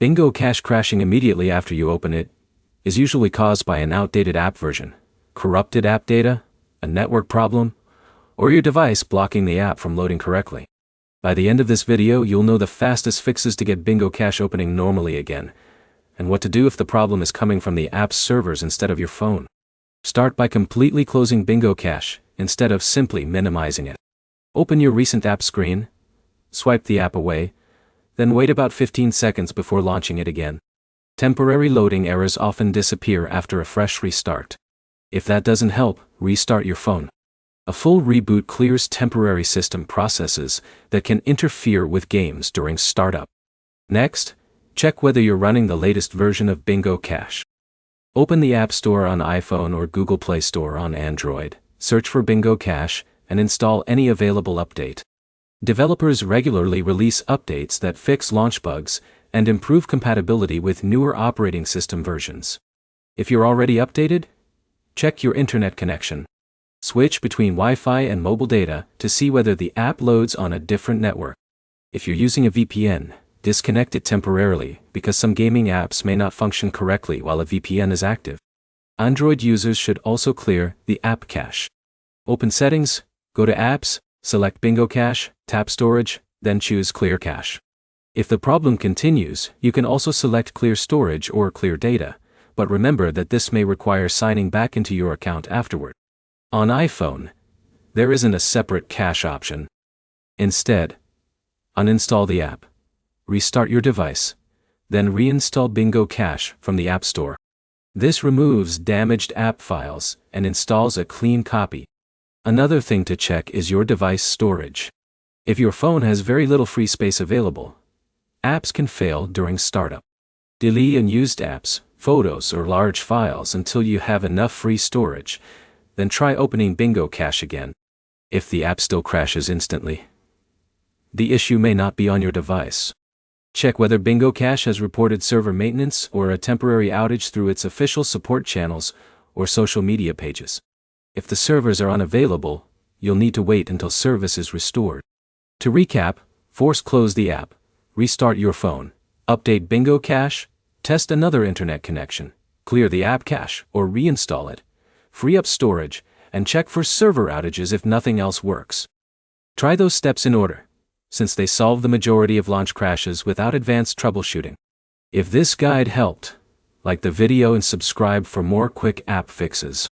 Bingo Cache crashing immediately after you open it is usually caused by an outdated app version, corrupted app data, a network problem, or your device blocking the app from loading correctly. By the end of this video, you'll know the fastest fixes to get Bingo Cache opening normally again, and what to do if the problem is coming from the app's servers instead of your phone. Start by completely closing Bingo Cache instead of simply minimizing it. Open your recent app screen, swipe the app away, then wait about 15 seconds before launching it again. Temporary loading errors often disappear after a fresh restart. If that doesn't help, restart your phone. A full reboot clears temporary system processes that can interfere with games during startup. Next, check whether you're running the latest version of Bingo Cache. Open the App Store on iPhone or Google Play Store on Android, search for Bingo Cache, and install any available update. Developers regularly release updates that fix launch bugs and improve compatibility with newer operating system versions. If you're already updated, check your internet connection. Switch between Wi-Fi and mobile data to see whether the app loads on a different network. If you're using a VPN, disconnect it temporarily because some gaming apps may not function correctly while a VPN is active. Android users should also clear the app cache. Open Settings, go to Apps, select Bingo Cache, tap Storage, then choose Clear Cache. If the problem continues, you can also select Clear Storage or Clear Data, but remember that this may require signing back into your account afterward. On iPhone, there isn't a separate cache option. Instead, uninstall the app, restart your device, then reinstall Bingo Cache from the App Store. This removes damaged app files and installs a clean copy. Another thing to check is your device storage. If your phone has very little free space available, apps can fail during startup. Delete unused apps, photos, or large files until you have enough free storage. Then try opening Bingo Cache again. If the app still crashes instantly, the issue may not be on your device. Check whether Bingo Cache has reported server maintenance or a temporary outage through its official support channels or social media pages. If the servers are unavailable, you'll need to wait until service is restored. To recap, force close the app, restart your phone, update Bingo Cache, test another internet connection, clear the app cache or reinstall it, free up storage, and check for server outages if nothing else works. Try those steps in order, since they solve the majority of launch crashes without advanced troubleshooting. If this guide helped, like the video and subscribe for more quick app fixes.